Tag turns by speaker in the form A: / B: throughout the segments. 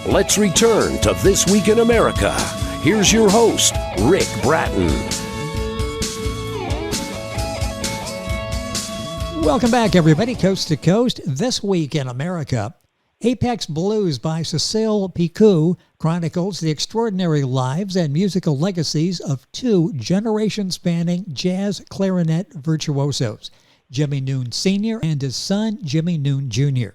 A: Let's return to This Week in America. Here's your host, Rick Bratton.
B: Welcome back, everybody, coast to coast. This Week in America, Apex Blues by Cecile Picou chronicles the extraordinary lives and musical legacies of two generation-spanning jazz clarinet virtuosos, Jimmie Noone Sr. and his son, Jimmie Noone Jr.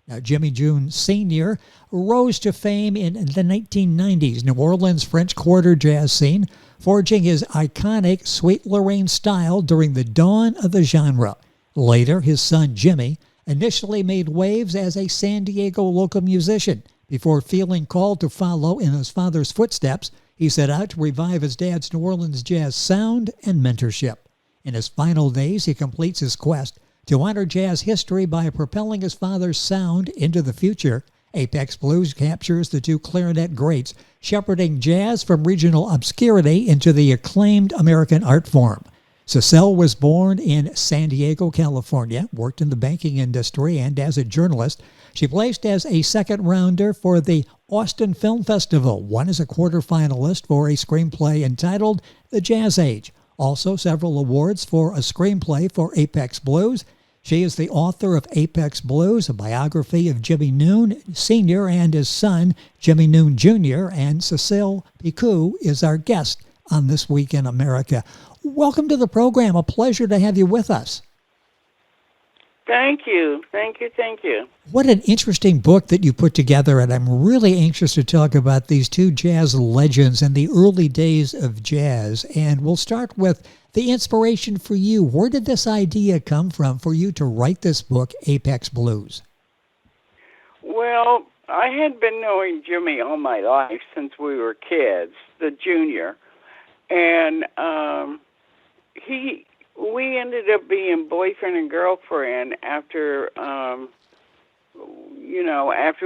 B: Now, Jimmie Noone Sr. rose to fame in the 1990s New Orleans French Quarter jazz scene, forging his iconic Sweet Lorraine style during the dawn of the genre. Later, his son Jimmie initially made waves as a San Diego local musician. Before feeling called to follow in his father's footsteps, he set out to revive his dad's New Orleans jazz sound and mentorship. In his final days, he completes his quest to honor jazz history by propelling his father's sound into the future. Apex Blues captures the two clarinet greats, shepherding jazz from regional obscurity into the acclaimed American art form. Cecile was born in San Diego, California, worked in the banking industry, and as a journalist, she placed as a second-rounder for the Austin Film Festival, won as a quarterfinalist for a screenplay entitled The Jazz Age. Also, several awards for a screenplay for Apex Blues. She is the author of Apex Blues, a biography of Jimmie Noone Sr. and his son, Jimmie Noone Jr., and Cecile Picou is our guest on This Week in America. Welcome to the program. A pleasure to have you with us.
C: Thank you. Thank you.
B: What an interesting book that you put together, and I'm really anxious to talk about these two jazz legends in the early days of jazz. And we'll start with the inspiration for you. Where did this idea come from for you to write this book, Apex Blues?
C: Well, I had been knowing Jimmie all my life since we were kids, the junior. And we ended up being boyfriend and girlfriend after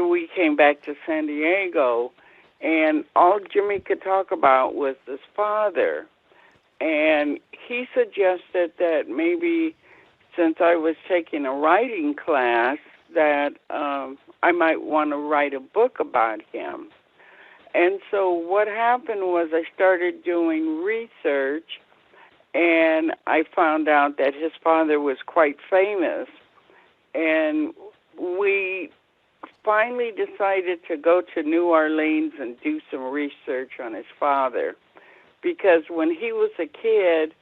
C: we came back to San Diego, and all Jimmie could talk about was his father. And he suggested that maybe since I was taking a writing class that I might want to write a book about him. And so what happened was I started doing research, and I found out that his father was quite famous. And we finally decided to go to New Orleans and do some research on his father. Because when he was a kid,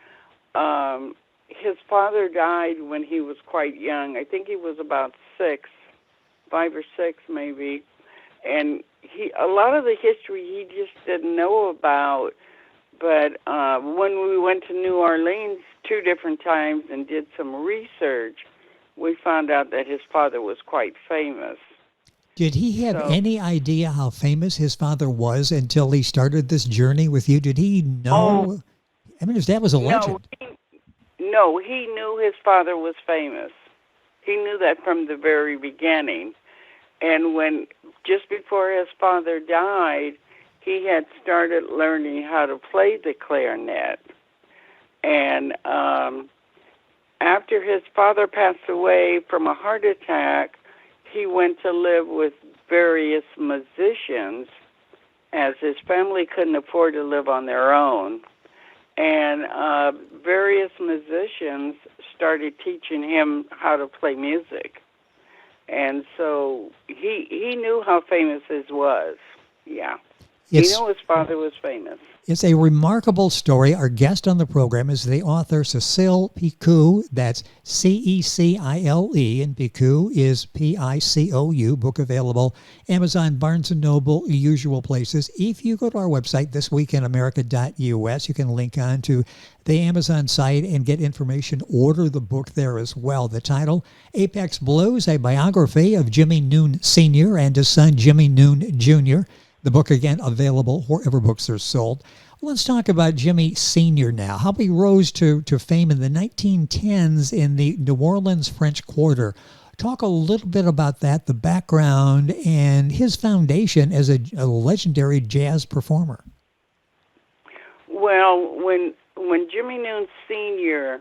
C: his father died when he was quite young. I think he was about 5 or 6 maybe. And a lot of the history he just didn't know about. But when we went to New Orleans 2 different times and did some research, we found out that his father was quite famous.
B: Did he have any idea how famous his father was until he started this journey with you? Did he know? I mean, his dad was a legend.
C: No, he knew his father was famous. He knew that from the very beginning. And just before his father died, he had started learning how to play the clarinet. And after his father passed away from a heart attack, he went to live with various musicians as his family couldn't afford to live on their own. And various musicians started teaching him how to play music. And so he knew how famous his was. Yeah. He knew his father was famous.
B: It's a remarkable story. Our guest on the program is the author Cecile Picou. That's Cecile, and Picou is Picou. Book available Amazon, Barnes & Noble, usual places. If you go to our website, thisweekinamerica.us, you can link on to the Amazon site and get information. Order the book there as well. The title, Apex Blues, a biography of Jimmie Noone Sr. and his son, Jimmie Noone Jr., the book, again, available wherever books are sold. Let's talk about Jimmie Sr. now. How he rose to fame in the 1910s in the New Orleans French Quarter. Talk a little bit about that, the background, and his foundation as a legendary jazz performer.
C: Well, when Jimmie Noone Sr.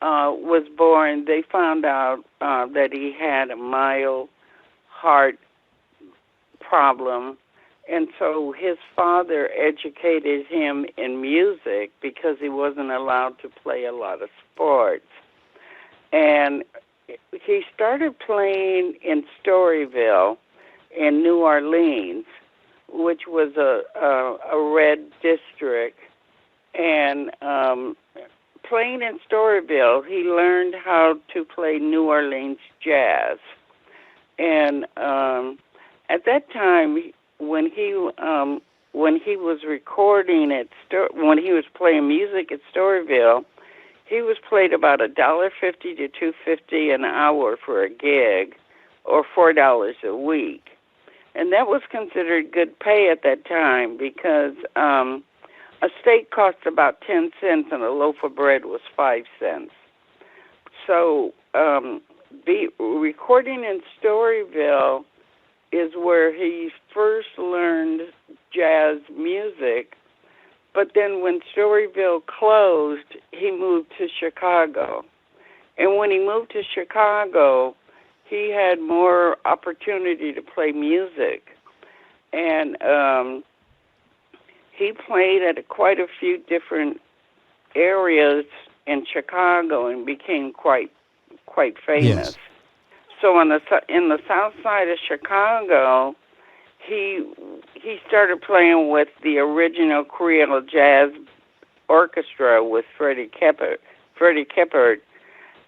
C: Was born, they found out that he had a mild heart problem. And so his father educated him in music because he wasn't allowed to play a lot of sports. And he started playing in Storyville in New Orleans, which was a red district. And playing in Storyville, he learned how to play New Orleans jazz. And at that time, when he was recording when he was playing music at Storyville, he was paid about $1.50 to $2.50 an hour for a gig, or $4 a week, and that was considered good pay at that time because a steak cost about 10 cents and a loaf of bread was 5 cents. So recording in Storyville is where he first learned jazz music. But then when Storyville closed, he moved to Chicago. And when he moved to Chicago, he had more opportunity to play music. And he played at quite a few different areas in Chicago and became quite famous.
B: Yes.
C: So in the south side of Chicago, he started playing with the original Creole Jazz Orchestra with Freddie Keppert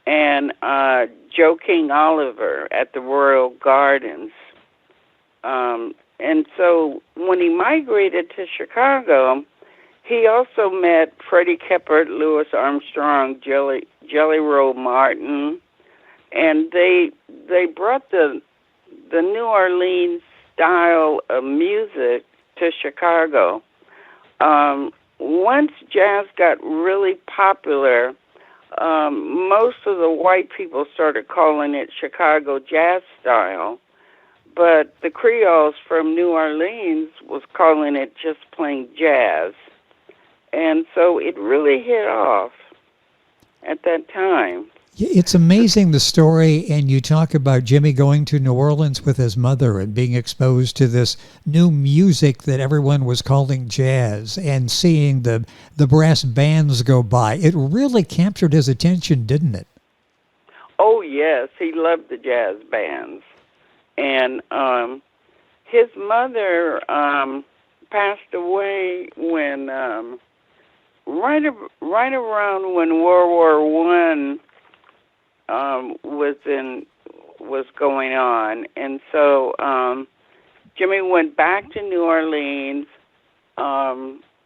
C: and Joe King Oliver at the Royal Gardens. And so when he migrated to Chicago, he also met Freddie Keppert, Louis Armstrong, Jelly Roll Martin, and they brought the New Orleans style of music to Chicago. Once jazz got really popular, most of the white people started calling it Chicago jazz style, but the Creoles from New Orleans was calling it just plain jazz. And so it really hit off at that time.
B: It's amazing, the story, and you talk about Jimmie going to New Orleans with his mother and being exposed to this new music that everyone was calling jazz and seeing the brass bands go by. It really captured his attention, didn't it?
C: Oh, yes. He loved the jazz bands. And his mother passed away when right around when World War I was going on, and so Jimmie went back to New Orleans.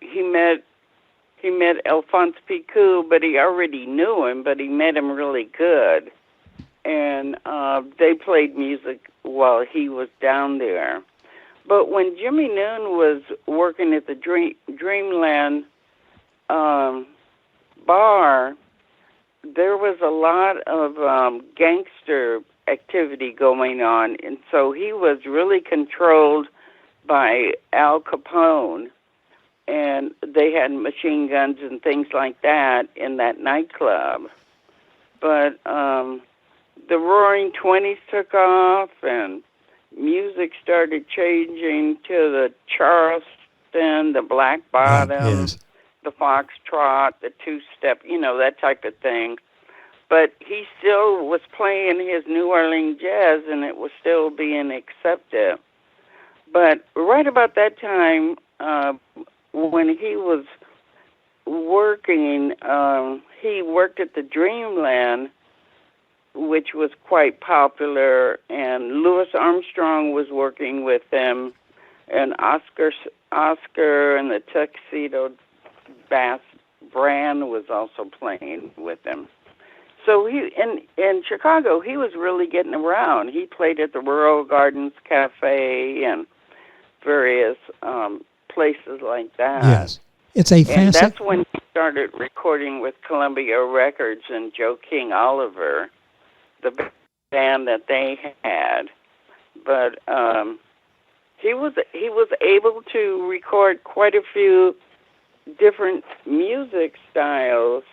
C: He met Alphonse Picou, but he already knew him, but he met him really good, and they played music while he was down there. But when Jimmie Noone was working at the Dreamland bar, there was a lot of gangster activity going on, and so he was really controlled by Al Capone, and they had machine guns and things like that in that nightclub. But the Roaring Twenties took off, and music started changing to the Charleston, the Black Bottom,
B: Yes.
C: the foxtrot, the two-step, that type of thing. But he still was playing his New Orleans jazz, and it was still being accepted. But right about that time, when he was working, he worked at the Dreamland, which was quite popular, and Louis Armstrong was working with them, and Oscar and the Tuxedo Bass Brand was also playing with them. So he in Chicago, he was really getting around. He played at the Royal Gardens Cafe and various places like that.
B: Yes. It's a
C: And that's when he started recording with Columbia Records and Joe King Oliver, the band that they had. But he was able to record quite a few different music styles.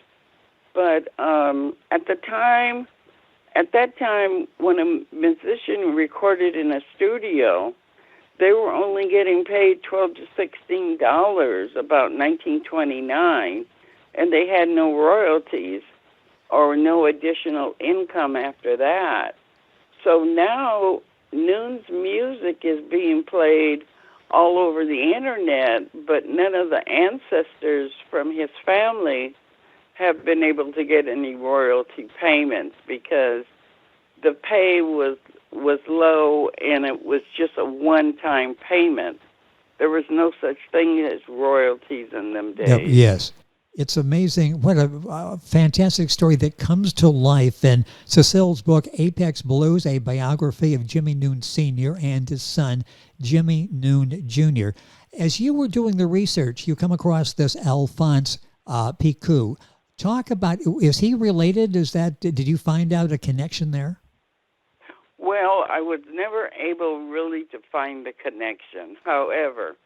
C: But at that time, when a musician recorded in a studio, they were only getting paid $12 to $16 about 1929, and they had no royalties or no additional income after that. So now Noone's music is being played all over the internet, but none of the ancestors from his family have been able to get any royalty payments because the pay was low and it was just a one-time payment. There was no such thing as royalties in them days.
B: Yes. It's amazing. What a fantastic story that comes to life in Cecile's book, Apex Blues, a biography of Jimmie Noone Sr. and his son, Jimmie Noone Jr. As you were doing the research, you come across this Alphonse Picou. Talk about, is he related? Did you find out a connection there?
C: Well, I was never able really to find the connection. However,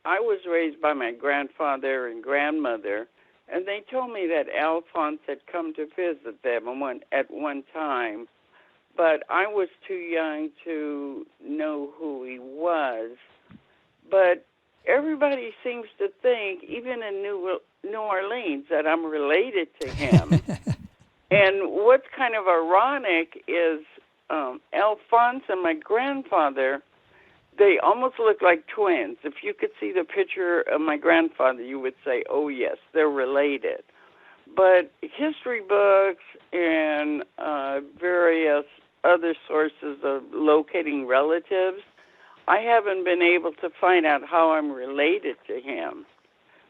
C: I was raised by my grandfather and grandmother, and they told me that Alphonse had come to visit them at one time, but I was too young to know who he was. But everybody seems to think, even in New Orleans, that I'm related to him. And what's kind of ironic is Alphonse and my grandfather, they almost look like twins. If you could see the picture of my grandfather, you would say, oh, yes, they're related. But history books and various other sources of locating relatives, I haven't been able to find out how I'm related to him.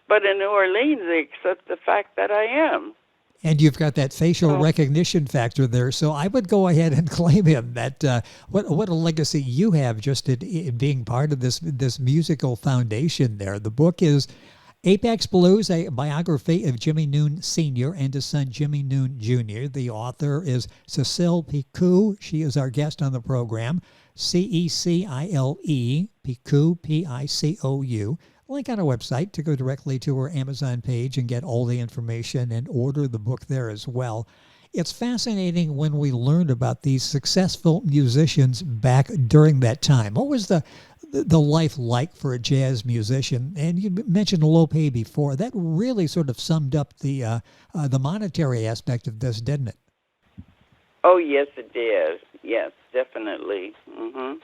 C: But in New Orleans, they accept the fact that I am.
B: And you've got that facial recognition factor there. So I would go ahead and claim him. That what a legacy you have just in being part of this musical foundation there. The book is Apex Blues, a biography of Jimmie Noone Sr. and his son, Jimmie Noone Jr. The author is Cecile Picou. She is our guest on the program. Cecile, Picou, Picou. Link on our website to go directly to our Amazon page and get all the information and order the book there as well. It's fascinating when we learned about these successful musicians back during that time. What was the life like for a jazz musician? And you mentioned low pay before. That really sort of summed up the monetary aspect of this, didn't it?
C: Oh, yes, it did. Yes, definitely. Mm-hmm.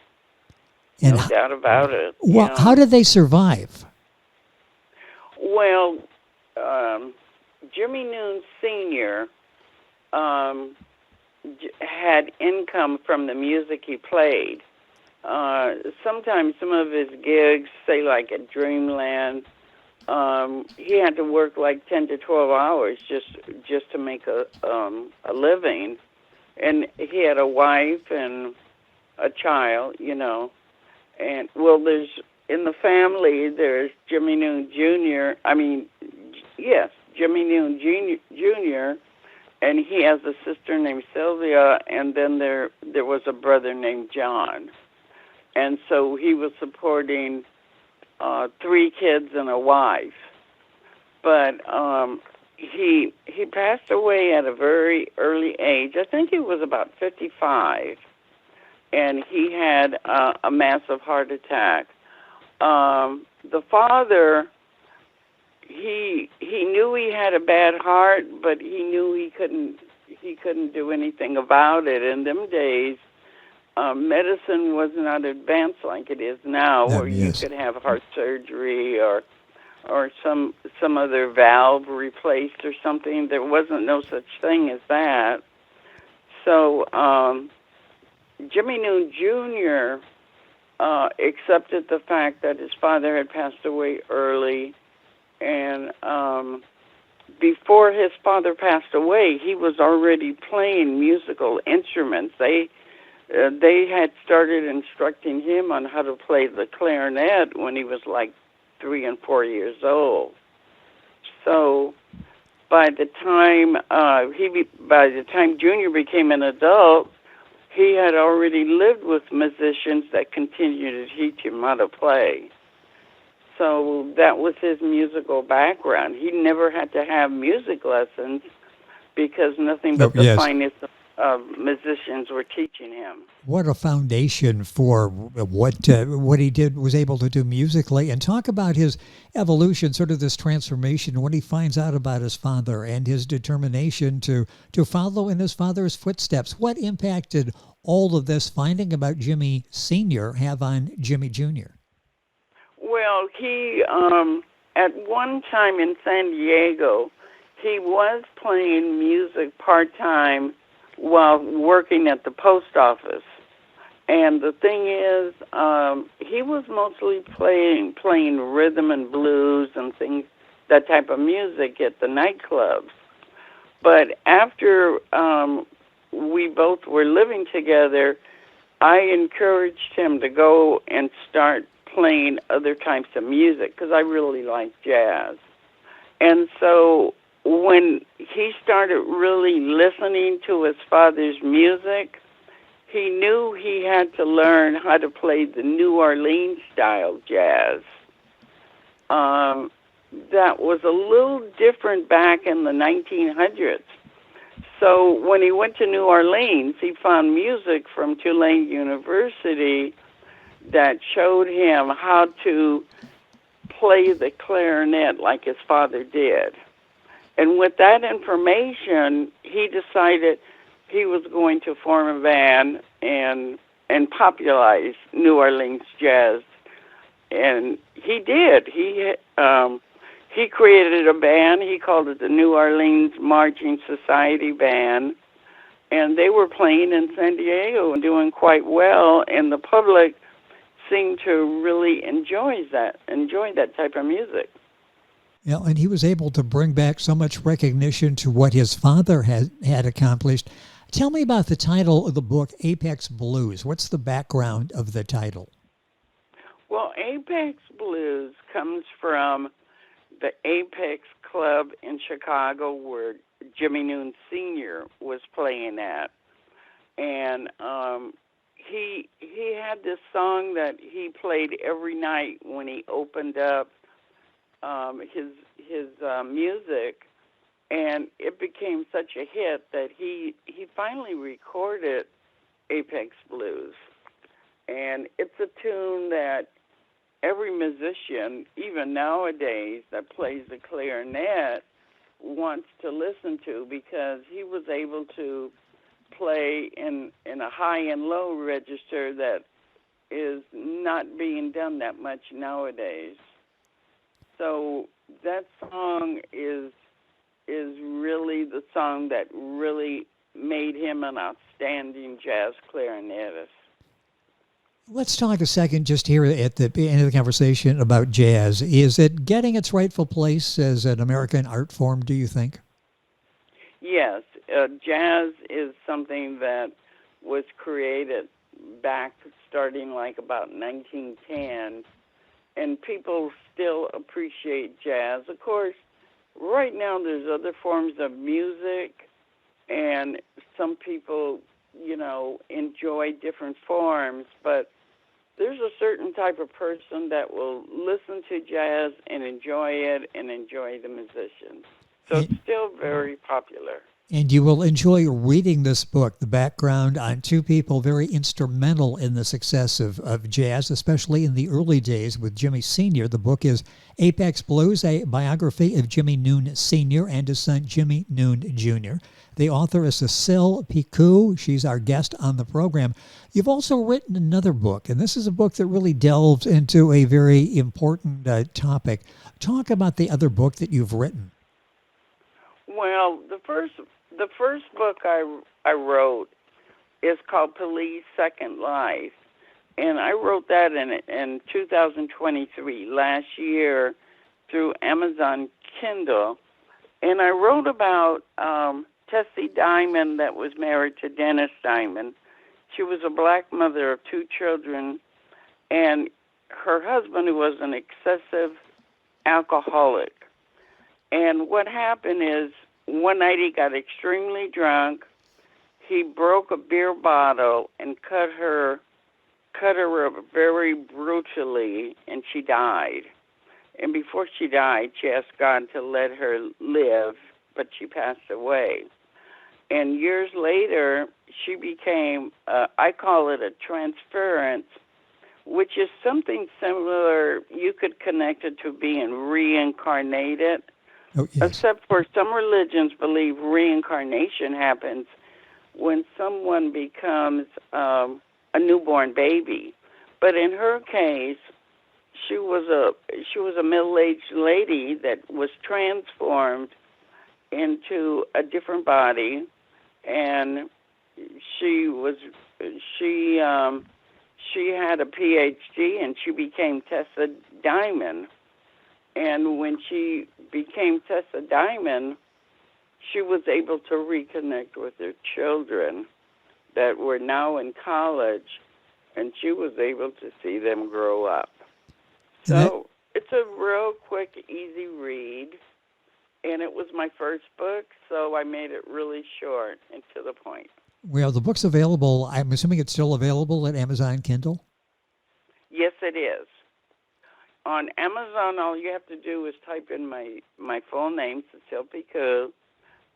B: And
C: no doubt about it.
B: Well, how did they survive?
C: Well, Jimmie Noone Sr. Had income from the music he played. Sometimes some of his gigs, say like at Dreamland, he had to work like 10 to 12 hours just to make a living. And he had a wife and a child, And, well, in the family, there's Jimmie Noone Jr. Jimmie Noone Jr., and he has a sister named Sylvia, and then there was a brother named John. And so he was supporting 3 kids and a wife. But he passed away at a very early age. I think he was about 55. And he had a massive heart attack. The father, he knew he had a bad heart, but he knew he couldn't do anything about it. In them days, medicine was not advanced like it is now, where you could have heart surgery or some other valve replaced or something. There wasn't no such thing as that. So Jimmie Noone Jr. Accepted the fact that his father had passed away early, and before his father passed away, he was already playing musical instruments. They had started instructing him on how to play the clarinet when he was like 3 and 4 years old. So by the time Junior became an adult, he had already lived with musicians that continued to teach him how to play. So that was his musical background. He never had to have music lessons because nothing but the finest musicians were teaching him.
B: What a foundation for what he was able to do musically. And talk about his evolution, sort of this transformation, when he finds out about his father and his determination to follow in his father's footsteps. What impact did all of this finding about Jimmie Sr. have on Jimmie Jr.?
C: Well, he, at one time in San Diego, he was playing music part-time while working at the post office. And the thing is, he was mostly playing rhythm and blues and things, that type of music at the nightclubs. But after we both were living together, I encouraged him to go and start playing other types of music because I really like jazz. And so when he started really listening to his father's music, he knew he had to learn how to play the New Orleans style jazz. That was a little different back in the 1900s. So when he went to New Orleans, he found music from Tulane University that showed him how to play the clarinet like his father did. And with that information, he decided he was going to form a band and popularize New Orleans jazz. And he did. He created a band. He called it the New Orleans Marching Society Band. And they were playing in San Diego and doing quite well. And the public seemed to really enjoy that type of music.
B: Yeah, and he was able to bring back so much recognition to what his father had accomplished. Tell me about the title of the book, Apex Blues. What's the background of the title?
C: Well, Apex Blues comes from the Apex Club in Chicago where Jimmie Noone Sr. was playing at. And he had this song that he played every night when he opened up his music, and it became such a hit that he finally recorded Apex Blues. And it's a tune that every musician, even nowadays, that plays the clarinet wants to listen to because he was able to play in a high and low register that is not being done that much nowadays. So that song is really the song that really made him an outstanding jazz clarinetist.
B: Let's talk a second just here at the end of the conversation about jazz. Is it getting its rightful place as an American art form, do you think?
C: Yes. Jazz is something that was created back starting like about 1910, and people still appreciate jazz. Of course, right now there's other forms of music, and some people, enjoy different forms, but there's a certain type of person that will listen to jazz and enjoy it and enjoy the musicians. So it's still very popular.
B: And you will enjoy reading this book, the background on two people very instrumental in the success of jazz, especially in the early days with Jimmie Sr. The book is Apex Blues, a biography of Jimmie Noone Sr. and his son Jimmie Noone Jr. The author is Cecile Picou. She's our guest on the program. You've also written another book, and this is a book that really delves into a very important topic. Talk about the other book that you've written.
C: Well, the first book I wrote is called Police Second Life, and I wrote that in 2023, last year, through Amazon Kindle, and I wrote about Tessie Diamond that was married to Dennis Diamond. She was a black mother of two children, and her husband was an excessive alcoholic. And what happened is, one night he got extremely drunk. He broke a beer bottle and cut her very brutally, and she died. And before she died, she asked God to let her live, but she passed away. And years later, she became, I call it a transference, which is something similar. You could connect it to being reincarnated,
B: Oh, yes.
C: except for some religions believe reincarnation happens when someone becomes a newborn baby. But in her case, she was a middle-aged lady that was transformed into a different body, and she had a PhD, and she became Tessa Diamond. And when she became Tessa Diamond, she was able to reconnect with her children that were now in college, and she was able to see them grow up. So it's a real quick, easy read, and it was my first book, so I made it really short and to the point.
B: Well, the book's available. I'm assuming it's still available at Amazon Kindle?
C: Yes, it is. On Amazon, all you have to do is type in my full name, Cecile Picou,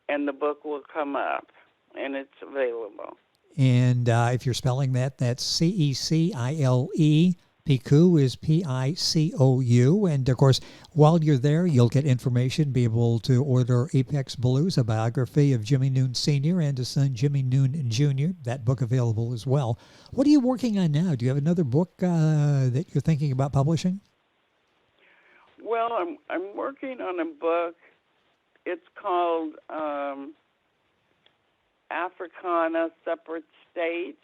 C: and the book will come up, and it's available.
B: And if you're spelling that, that's Cecile. Picou is Picou. And, of course, while you're there, you'll get information, be able to order Apex Blues, a biography of Jimmie Noone Sr. and his son, Jimmie Noone Jr., that book available as well. What are you working on now? Do you have another book that you're thinking about publishing?
C: Well, I'm working on a book. It's called Africana Separate States.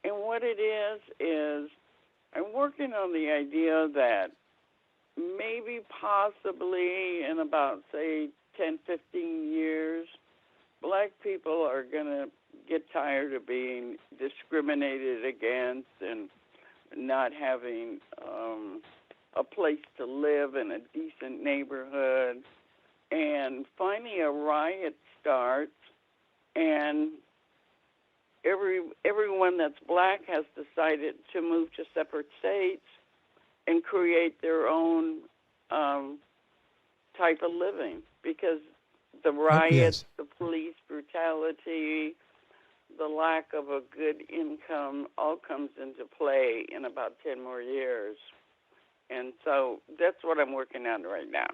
C: And what it is I'm working on the idea that maybe possibly in about, say, 10, 15 years, black people are going to get tired of being discriminated against and not having a place to live in a decent neighborhood. And finally a riot starts, and everyone that's black has decided to move to separate states and create their own type of living, because the riots, the police brutality, the lack of a good income all comes into play in about 10 more years. And so that's what I'm working on right now.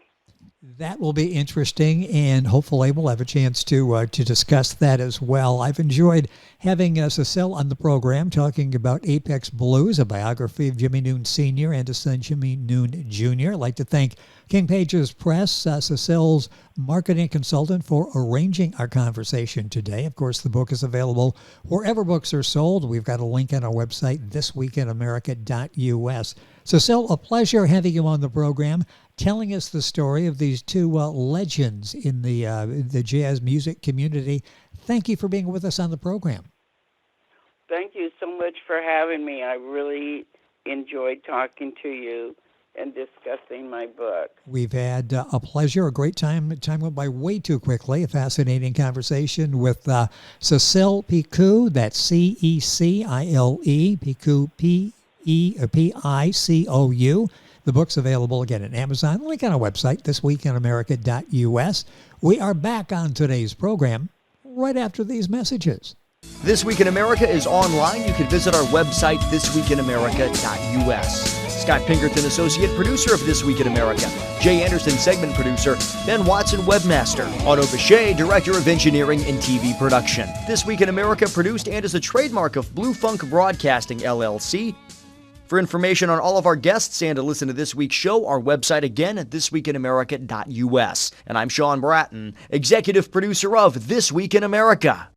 B: That will be interesting, and hopefully we'll have a chance to discuss that as well. I've enjoyed having Cecile on the program talking about Apex Blues, a biography of Jimmie Noone Sr. and his son Jimmie Noone Jr. I'd like to thank King Pages Press, Cecile's marketing consultant, for arranging our conversation today. Of course, the book is available wherever books are sold. We've got a link on our website, thisweekinamerica.us. Cecile, a pleasure having you on the program, telling us the story of these two legends in the jazz music community. Thank you for being with us on the program.
C: Thank you so much for having me. I really enjoyed talking to you and discussing my book.
B: We've had a pleasure, a great time. Time went by way too quickly. A fascinating conversation with Cecile Picou. That's Cecile, Picou, Picou. The book's available again at Amazon. Link on our website, thisweekinamerica.us. We are back on today's program right after these messages.
D: This Week in America is online. You can visit our website, thisweekinamerica.us. Scott Pinkerton, associate producer of This Week in America. Jay Anderson, segment producer. Ben Watson, webmaster. Otto Bechet, director of engineering and TV production. This Week in America produced and is a trademark of Blue Funk Broadcasting, LLC. For information on all of our guests and to listen to this week's show, our website again at thisweekinamerica.us. And I'm Sean Bratton, executive producer of This Week in America.